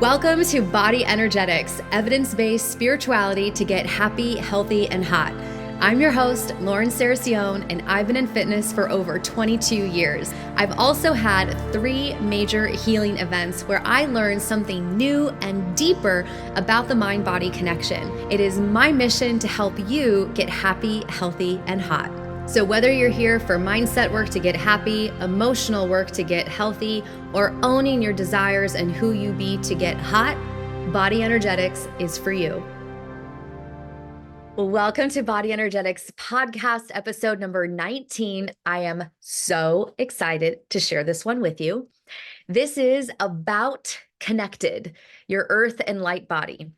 Welcome to Body Energetics, evidence-based spirituality to get happy, healthy, and hot. I'm your host, Lauren Saracione, and I've been in fitness for over 22 years. I've also had 3 major healing events where I learned something new and deeper about the mind-body connection. It is my mission to help you get happy, healthy, and hot. So whether you're here for mindset work to get happy, emotional work to get healthy, or owning your desires and who you be to get hot, Body Energetics is for you. Welcome to Body Energetics podcast episode number 19. I am so excited to share this one with you. This is about connected, your earth and light body.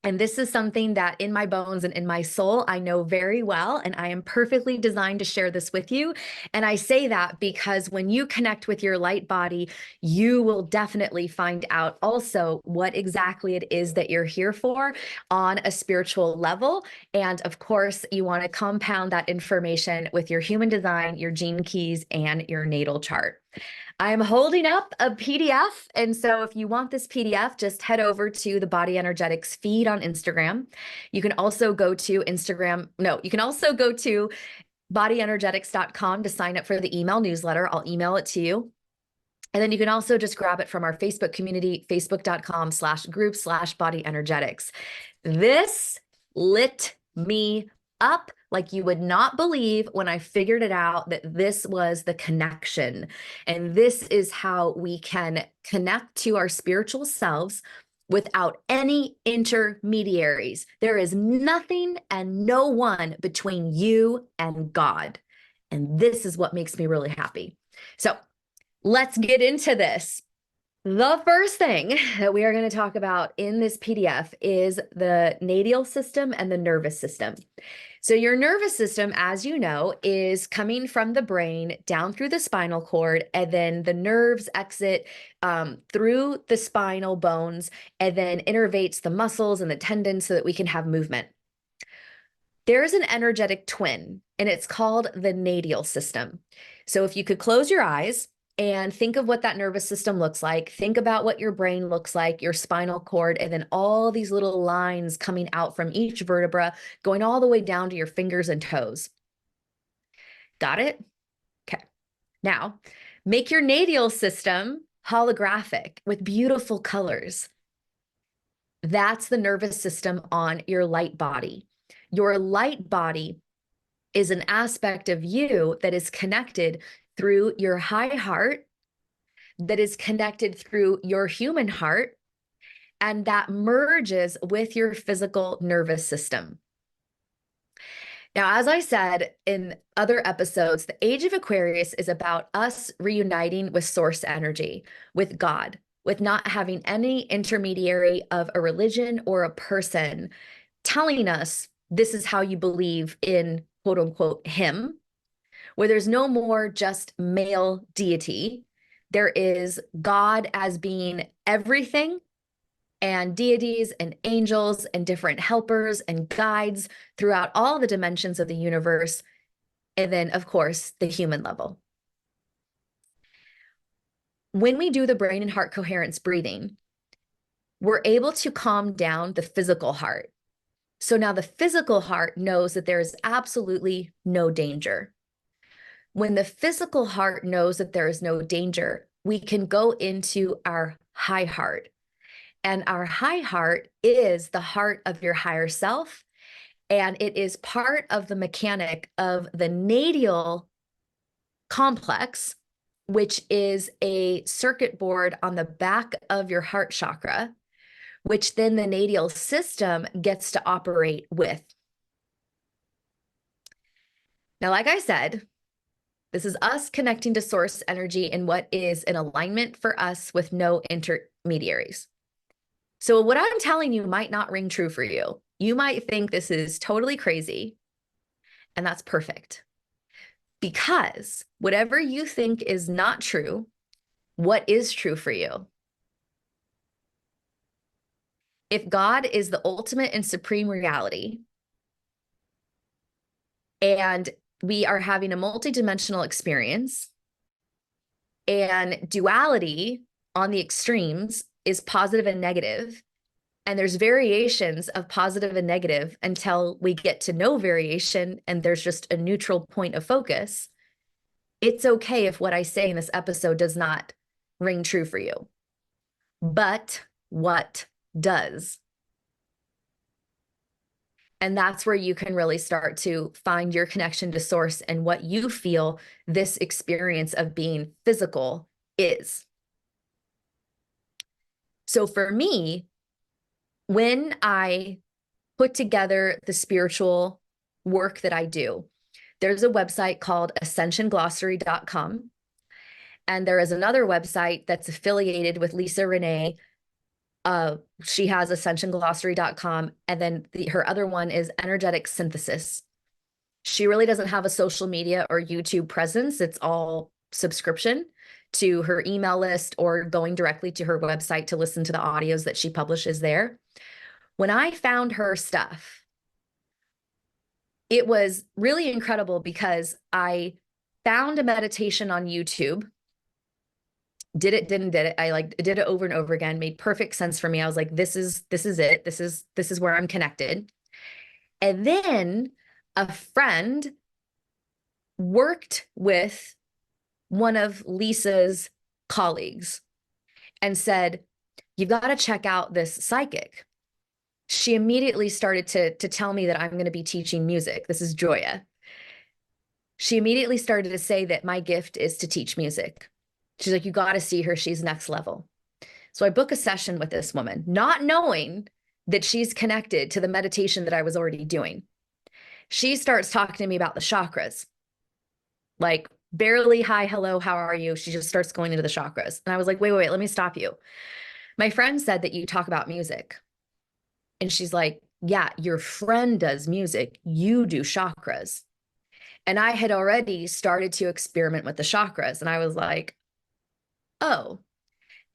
And this is something that in my bones and in my soul, I know very well, and I am perfectly designed to share this with you. And I say that because when you connect with your light body, you will definitely find out also what exactly it is that you're here for on a spiritual level. And of course, you want to compound that information with your human design, your gene keys, and your natal chart. I am holding up a PDF. And so if you want this PDF, just head over to the Body Energetics feed on Instagram. You can also go to bodyenergetics.com to sign up for the email newsletter. I'll email it to you. And then you can also just grab it from our Facebook community, facebook.com/group/bodyenergetics. This lit me up like you would not believe when I figured it out that this was the connection. And this is how we can connect to our spiritual selves without any intermediaries. There is nothing and no one between you and God. And this is what makes me really happy. So let's get into this. The first thing that we are going to talk about in this PDF is the Nadial system and the nervous system. So your nervous system, as you know, is coming from the brain down through the spinal cord, and then the nerves exit through the spinal bones and then innervates the muscles and the tendons so that we can have movement. There's an energetic twin, and it's called the Nadial system. So if you could close your eyes and think of what that nervous system looks like. Think about what your brain looks like, your spinal cord, and then all these little lines coming out from each vertebra, going all the way down to your fingers and toes. Got it? Okay. Now, make your Nadial system holographic with beautiful colors. That's the nervous system on your light body. Your light body is an aspect of you that is connected through your high heart, that is connected through your human heart, and that merges with your physical nervous system. Now, as I said in other episodes, the age of Aquarius is about us reuniting with source energy, with God, with not having any intermediary of a religion or a person telling us this is how you believe in quote unquote him, where there's no more just male deity. There is God as being everything, and deities and angels and different helpers and guides throughout all the dimensions of the universe. And then, of course, the human level. When we do the brain and heart coherence breathing, we're able to calm down the physical heart. So now the physical heart knows that there is absolutely no danger. When the physical heart knows that there is no danger, we can go into our high heart. And our high heart is the heart of your higher self. And it is part of the mechanic of the nadial complex, which is a circuit board on the back of your heart chakra, which then the Nadial system gets to operate with. Now, like I said, this is us connecting to source energy in what is an alignment for us with no intermediaries. So what I'm telling you might not ring true for you. You might think this is totally crazy, and that's perfect. Because whatever you think is not true, what is true for you? If God is the ultimate and supreme reality, and we are having a multidimensional experience, and duality on the extremes is positive and negative, and there's variations of positive and negative until we get to no variation and there's just a neutral point of focus, it's okay if what I say in this episode does not ring true for you. But what does? And that's where you can really start to find your connection to source and what you feel this experience of being physical is. So for me, when I put together the spiritual work that I do, there's a website called ascensionglossary.com. And there is another website that's affiliated with Lisa Renee. She has ascensionglossary.com. And then her other one is Energetic Synthesis. She really doesn't have a social media or YouTube presence. It's all subscription to her email list or going directly to her website to listen to the audios that she publishes there. When I found her stuff, it was really incredible because I found a meditation on YouTube, did it. I did it over and over again, made perfect sense for me. I was like, this is it. This is where I'm connected. And then a friend worked with one of Lisa's colleagues and said, you've got to check out this psychic. She immediately started to tell me that I'm going to be teaching music. This is Joya. She immediately started to say that my gift is to teach music. She's like, you got to see her. She's next level. So I book a session with this woman, not knowing that she's connected to the meditation that I was already doing. She starts talking to me about the chakras, like barely, hi, hello, how are you? She just starts going into the chakras. And I was like, wait, let me stop you. My friend said that you talk about music. And she's like, yeah, your friend does music. You do chakras. And I had already started to experiment with the chakras. And I was like, oh.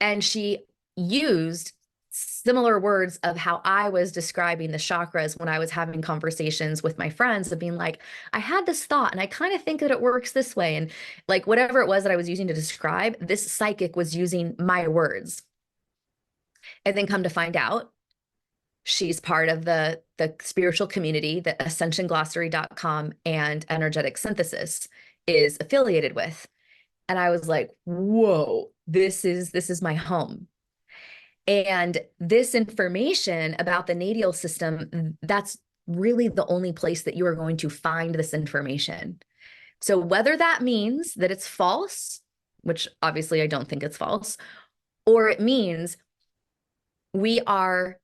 And she used similar words of how I was describing the chakras when I was having conversations with my friends of being like, I had this thought and I kind of think that it works this way. And like whatever it was that I was using to describe, this psychic was using my words. And then come to find out, she's part of the spiritual community that ascensionglossary.com and Energetic Synthesis is affiliated with. And I was like, whoa, this is my home. And this information about the Nadial system, that's really the only place that you are going to find this information. So whether that means that it's false, which obviously I don't think it's false, or it means we are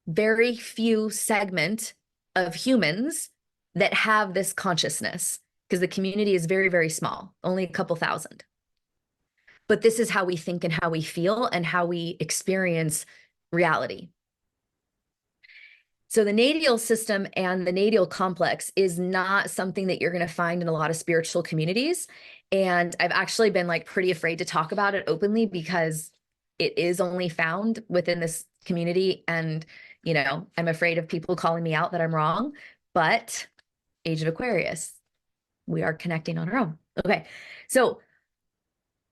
very few segment of humans that have this consciousness, because the community is very, very small, only a couple thousand. But this is how we think and how we feel and how we experience reality. So the Nadial system and the Nadial complex is not something that you're going to find in a lot of spiritual communities. And I've actually been like pretty afraid to talk about it openly because it is only found within this community. And, you know, I'm afraid of people calling me out that I'm wrong, but Age of Aquarius, we are connecting on our own. Okay. So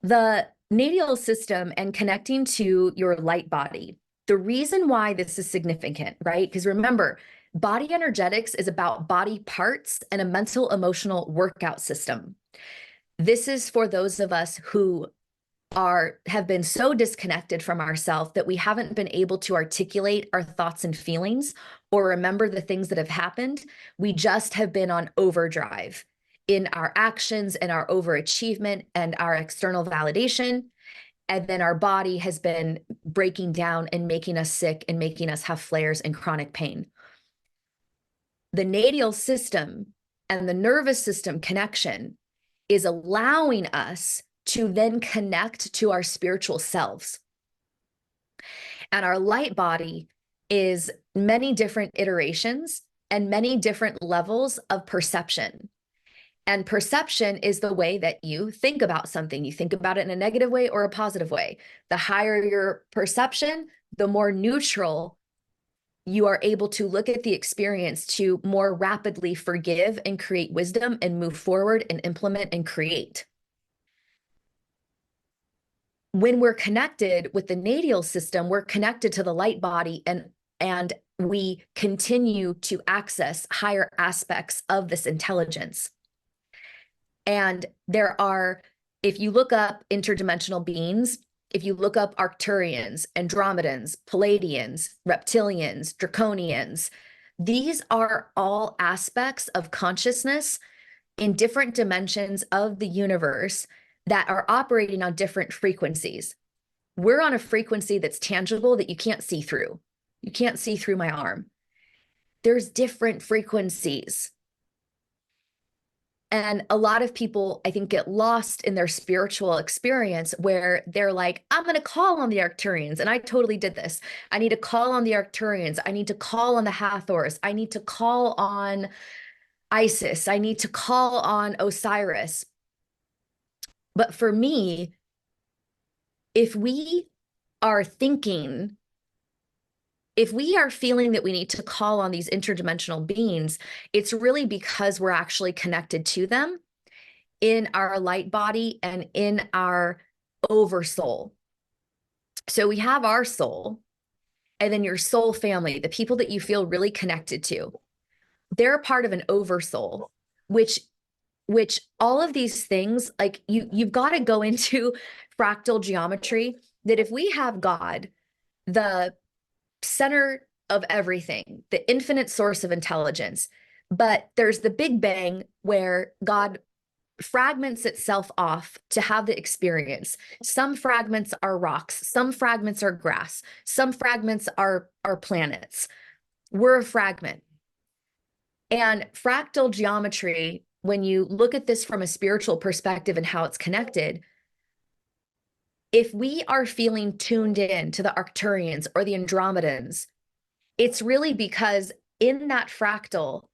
the Nadial system and connecting to your light body, the reason why this is significant, right? Because remember, body energetics is about body parts and a mental emotional workout system. This is for those of us who have been so disconnected from ourselves that we haven't been able to articulate our thoughts and feelings or remember the things that have happened. We just have been on overdrive in our actions and our overachievement and our external validation. And then our body has been breaking down and making us sick and making us have flares and chronic pain. The Nadial system and the nervous system connection is allowing us to then connect to our spiritual selves. And our light body is many different iterations and many different levels of perception. And perception is the way that you think about something. You think about it in a negative way or a positive way. The higher your perception, the more neutral you are able to look at the experience to more rapidly forgive and create wisdom and move forward and implement and create. when we're connected with the Nadial system, we're connected to the light body, and we continue to access higher aspects of this intelligence. And there are, if you look up interdimensional beings, if you look up Arcturians, Andromedans, Palladians, Reptilians, Draconians, these are all aspects of consciousness in different dimensions of the universe that are operating on different frequencies. We're on a frequency that's tangible that you can't see through. You can't see through my arm. There's different frequencies. And a lot of people, I think, get lost in their spiritual experience where they're like, I'm going to call on the Arcturians. And I totally did this. I need to call on the Arcturians. I need to call on the Hathors. I need to call on Isis. I need to call on Osiris. But for me, if we are thinking, if we are feeling that we need to call on these interdimensional beings, it's really because we're actually connected to them in our light body and in our oversoul. So we have our soul, and then your soul family, the people that you feel really connected to, they're part of an oversoul, which all of these things, like you've got to go into fractal geometry, that if we have God, the center of everything, the infinite source of intelligence, but there's the Big Bang where God fragments itself off to have the experience. Some fragments are rocks, some fragments are grass, some fragments are planets. We're a fragment. And fractal geometry, when you look at this from a spiritual perspective and how it's connected, if we are feeling tuned in to the Arcturians or the Andromedans, it's really because in that fractal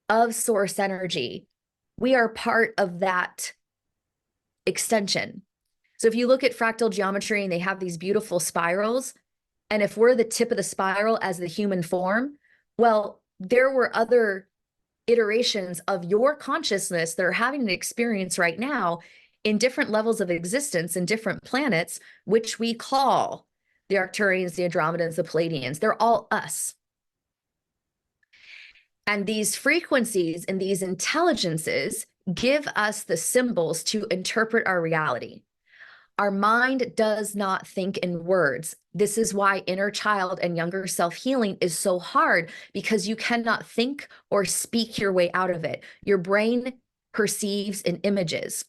of source energy, we are part of that extension. So if you look at fractal geometry and they have these beautiful spirals, and if we're the tip of the spiral as the human form, well, there were other iterations of your consciousness that are having an experience right now in different levels of existence in different planets, which we call the Arcturians, the Andromedans, the Palladians. They're all us. And these frequencies and these intelligences give us the symbols to interpret our reality. Our mind does not think in words. This is why inner child and younger self healing is so hard, because you cannot think or speak your way out of it. Your brain perceives in images.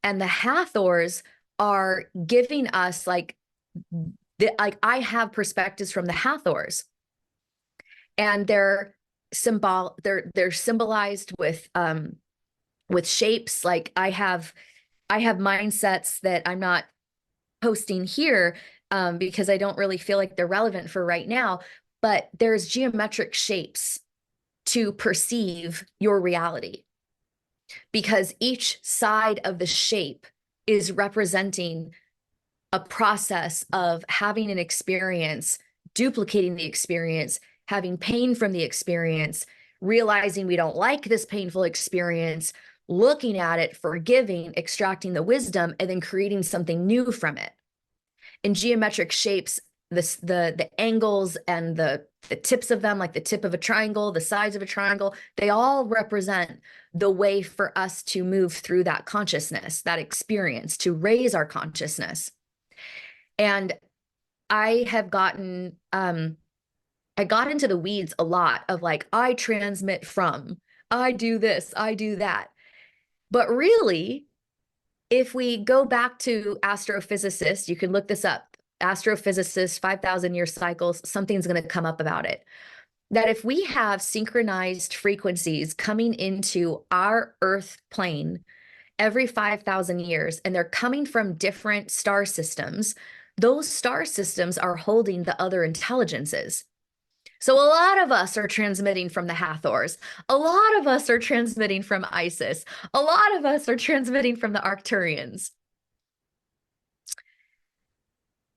And the Hathors are giving us like I have perspectives from the Hathors, and they're symbolized with shapes. Like I have mindsets that I'm not posting here because I don't really feel like they're relevant for right now, but there's geometric shapes to perceive your reality, because each side of the shape is representing a process of having an experience, duplicating the experience, having pain from the experience, realizing we don't like this painful experience, looking at it, forgiving, extracting the wisdom, and then creating something new from it. In geometric shapes, the angles and the tips of them, like the tip of a triangle, the sides of a triangle, they all represent the way for us to move through that consciousness, that experience, to raise our consciousness. And I have gotten, I got into the weeds a lot of like, I transmit from, I do this, I do that. But really, if we go back to astrophysicists, you can look this up, astrophysicists, 5,000-year cycles, something's going to come up about it. That if we have synchronized frequencies coming into our Earth plane every 5,000 years, and they're coming from different star systems, those star systems are holding the other intelligences. So a lot of us are transmitting from the Hathors. A lot of us are transmitting from Isis. A lot of us are transmitting from the Arcturians.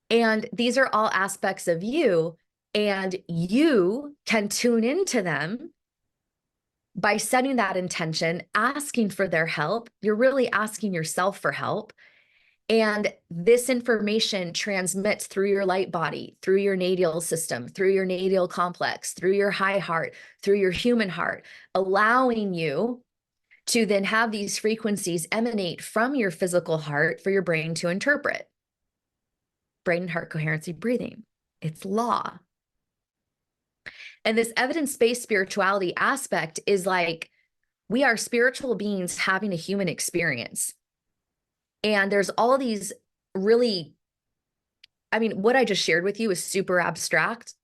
And these are all aspects of you, and you can tune into them by setting that intention, asking for their help. You're really asking yourself for help. And this information transmits through your light body, through your nadial system, through your nadial complex, through your high heart, through your human heart, allowing you to then have these frequencies emanate from your physical heart for your brain to interpret. Brain and heart coherency breathing. It's law. And this evidence-based spirituality aspect is like, we are spiritual beings having a human experience. And there's all these really, I mean, what I just shared with you is super abstract,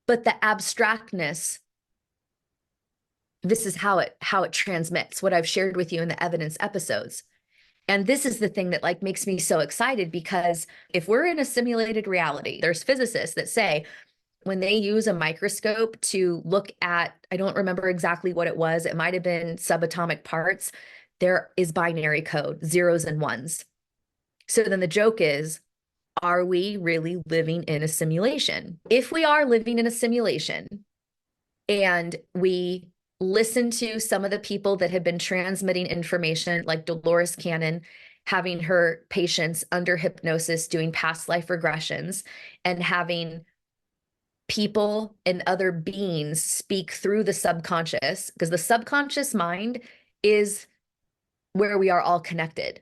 but the abstractness, this is how it transmits, what I've shared with you in the evidence episodes. And this is the thing that like makes me so excited, because if we're in a simulated reality, there's physicists that say when they use a microscope to look at, I don't remember exactly what it was, it might have been subatomic parts, there is binary code, zeros and ones. So then the joke is, are we really living in a simulation? If we are living in a simulation and we listen to some of the people that have been transmitting information, like Dolores Cannon, having her patients under hypnosis doing past life regressions, and having people and other beings speak through the subconscious, because the subconscious mind is where we are all connected.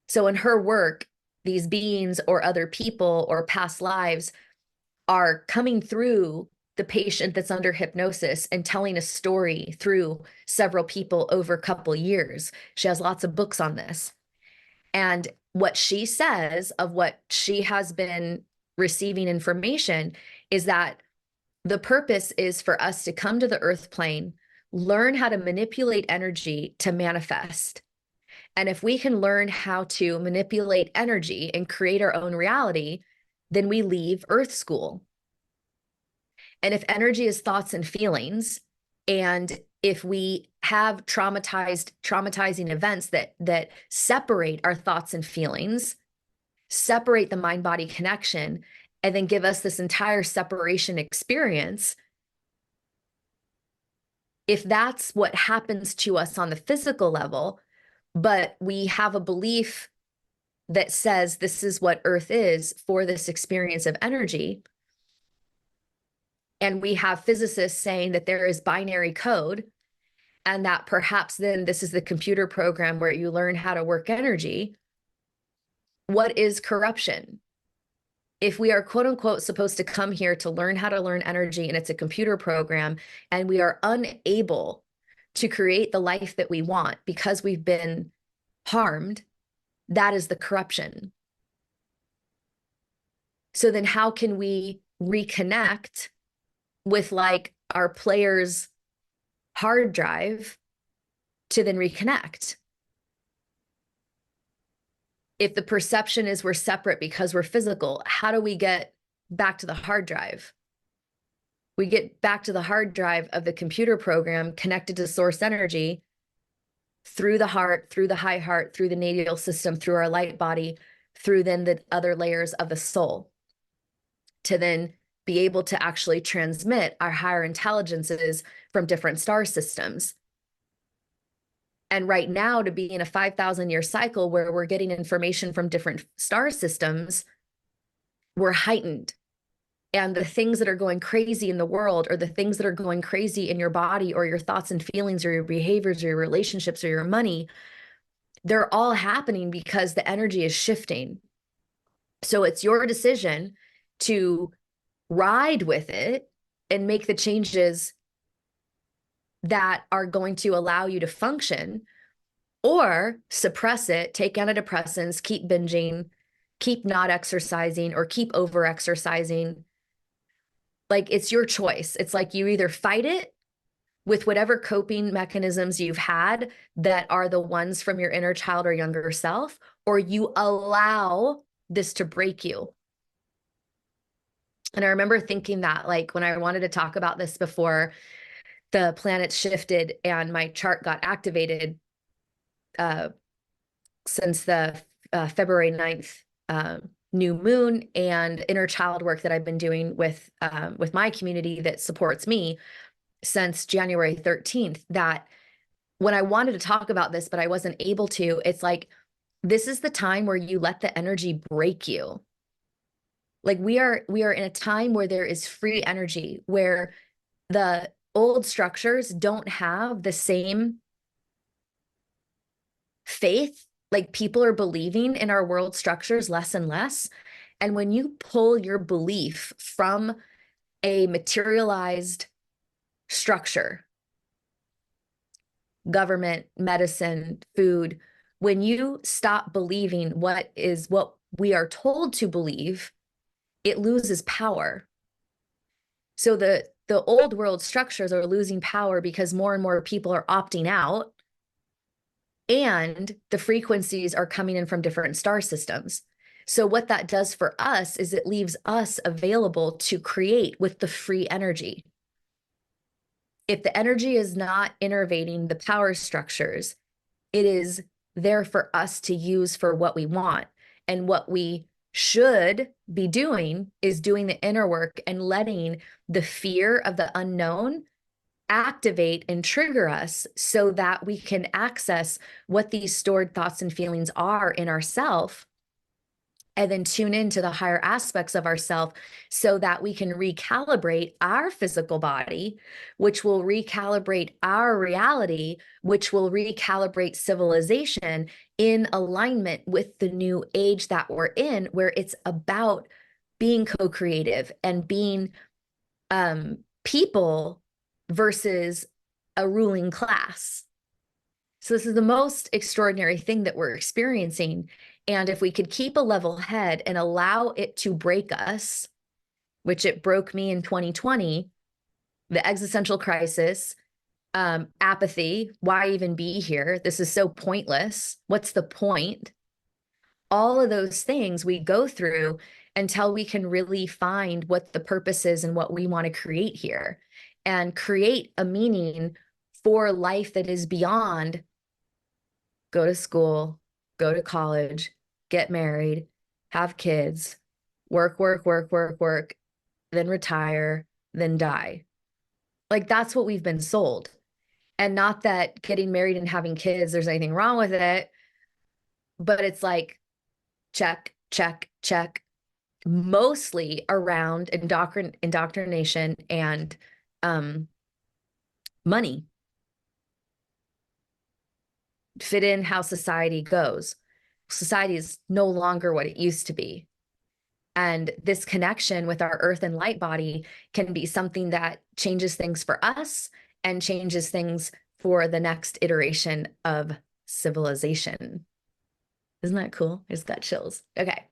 So in her work, these beings or other people or past lives are coming through the patient that's under hypnosis and telling a story through several people over a couple years. She has lots of books on this. And what she says of what she has been receiving information is that the purpose is for us to come to the earth plane, learn how to manipulate energy to manifest. And if we can learn how to manipulate energy and create our own reality, then we leave Earth School. And if energy is thoughts and feelings, and if we have traumatizing events that separate our thoughts and feelings, separate the mind-body connection, and then give us this entire separation experience, if that's what happens to us on the physical level, but we have a belief that says this is what Earth is for this experience of energy, and we have physicists saying that there is binary code, and that perhaps then this is the computer program where you learn how to work energy, what is corruption? If we are quote unquote supposed to come here to learn how to learn energy and it's a computer program, and we are unable to create the life that we want because we've been harmed, that is the corruption. So then how can we reconnect with like our player's hard drive to then reconnect? If the perception is we're separate because we're physical, how do we get back to the hard drive? We get back to the hard drive of the computer program connected to source energy through the heart, through the high heart, through the nadial system, through our light body, through then the other layers of the soul, to then be able to actually transmit our higher intelligences from different star systems. And right now, to be in a 5,000-year cycle where we're getting information from different star systems, we're heightened. And the things that are going crazy in the world, or the things that are going crazy in your body, or your thoughts and feelings, or your behaviors, or your relationships, or your money, they're all happening because the energy is shifting. So it's your decision to ride with it and make the changes that are going to allow you to function, or suppress it, take antidepressants, keep binging, keep not exercising, or keep over exercising. Like, it's your choice. It's like you either fight it with whatever coping mechanisms you've had that are the ones from your inner child or younger self, or you allow this to break you. And I remember thinking that, like, when I wanted to talk about this before the planets shifted and my chart got activated, since the February 9th new moon and inner child work that I've been doing with my community that supports me since January 13th, that when I wanted to talk about this, but I wasn't able to, it's like this is the time where you let the energy break you. Like we are in a time where there is free energy, where the old structures don't have the same faith. Like people are believing in our world structures less and less. And when you pull your belief from a materialized structure, government, medicine, food, when you stop believing what we are told to believe, it loses power. So the old world structures are losing power because more and more people are opting out, and the frequencies are coming in from different star systems. So what that does for us is it leaves us available to create with the free energy. If the energy is not innervating the power structures, it is there for us to use for what we want. And what we should be doing is doing the inner work and letting the fear of the unknown activate and trigger us so that we can access what these stored thoughts and feelings are in ourself, and then tune into the higher aspects of ourself so that we can recalibrate our physical body, which will recalibrate our reality, which will recalibrate civilization in alignment with the new age that we're in, where it's about being co-creative and being people versus a ruling class. So this is the most extraordinary thing that we're experiencing. And if we could keep a level head and allow it to break us, which it broke me in 2020, the existential crisis, apathy, why even be here? This is so pointless. What's the point? All of those things we go through until we can really find what the purpose is and what we want to create here, and create a meaning for life that is beyond go to school, go to college, get married, have kids, work, then retire, then die. Like that's what we've been sold. And not that getting married and having kids, there's anything wrong with it, but it's like, check, check, check, mostly around indoctrination and money. Fit in how society goes. Society is no longer what it used to be. And this connection with our earth and light body can be something that changes things for us and changes things for the next iteration of civilization. Isn't that cool? I just got chills. Okay.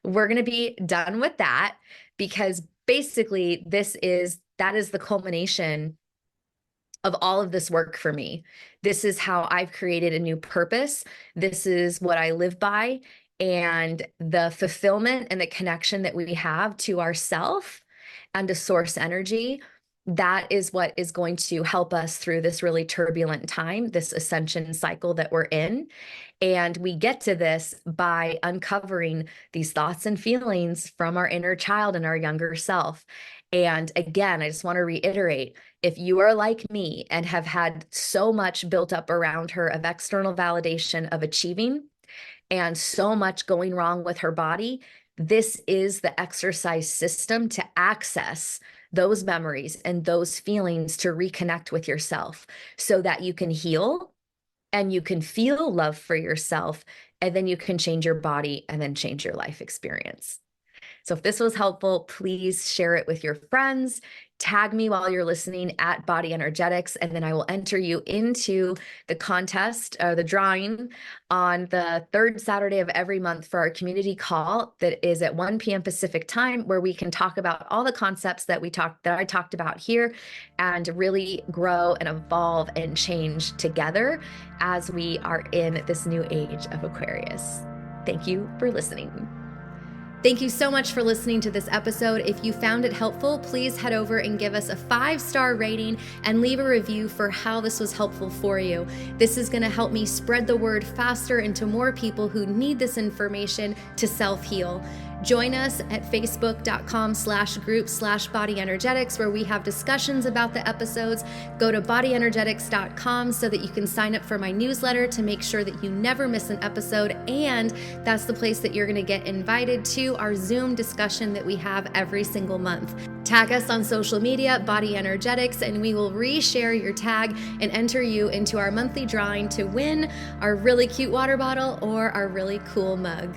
We're going to be done with that, because basically that is the culmination of all of this work for me. This is how I've created a new purpose. This is what I live by, and the fulfillment and the connection that we have to ourself and to source energy. That is what is going to help us through this really turbulent time, this ascension cycle that we're in. And we get to this by uncovering these thoughts and feelings from our inner child and our younger self. And again, I just want to reiterate, if you are like me and have had so much built up around her of external validation of achieving and so much going wrong with her body, this is the exercise system to access those memories and those feelings, to reconnect with yourself so that you can heal and you can feel love for yourself, and then you can change your body and then change your life experience. So if this was helpful, please share it with your friends. Tag me while you're listening at Body Energetics, and then I will enter you into the contest, the drawing on the third Saturday of every month for our community call that is at 1 p.m. Pacific time, where we can talk about all the concepts that I talked about here, and really grow and evolve and change together as we are in this new age of Aquarius. Thank you for listening. Thank you so much for listening to this episode. If you found it helpful, please head over and give us a 5-star rating and leave a review for how this was helpful for you. This is going to help me spread the word faster into more people who need this information to self-heal. Join us at facebook.com/group/bodyenergetics, where we have discussions about the episodes. Go to bodyenergetics.com so that you can sign up for my newsletter to make sure that you never miss an episode. And that's the place that you're going to get invited to our Zoom discussion that we have every single month. Tag us on social media, Body Energetics, and we will reshare your tag and enter you into our monthly drawing to win our really cute water bottle or our really cool mug.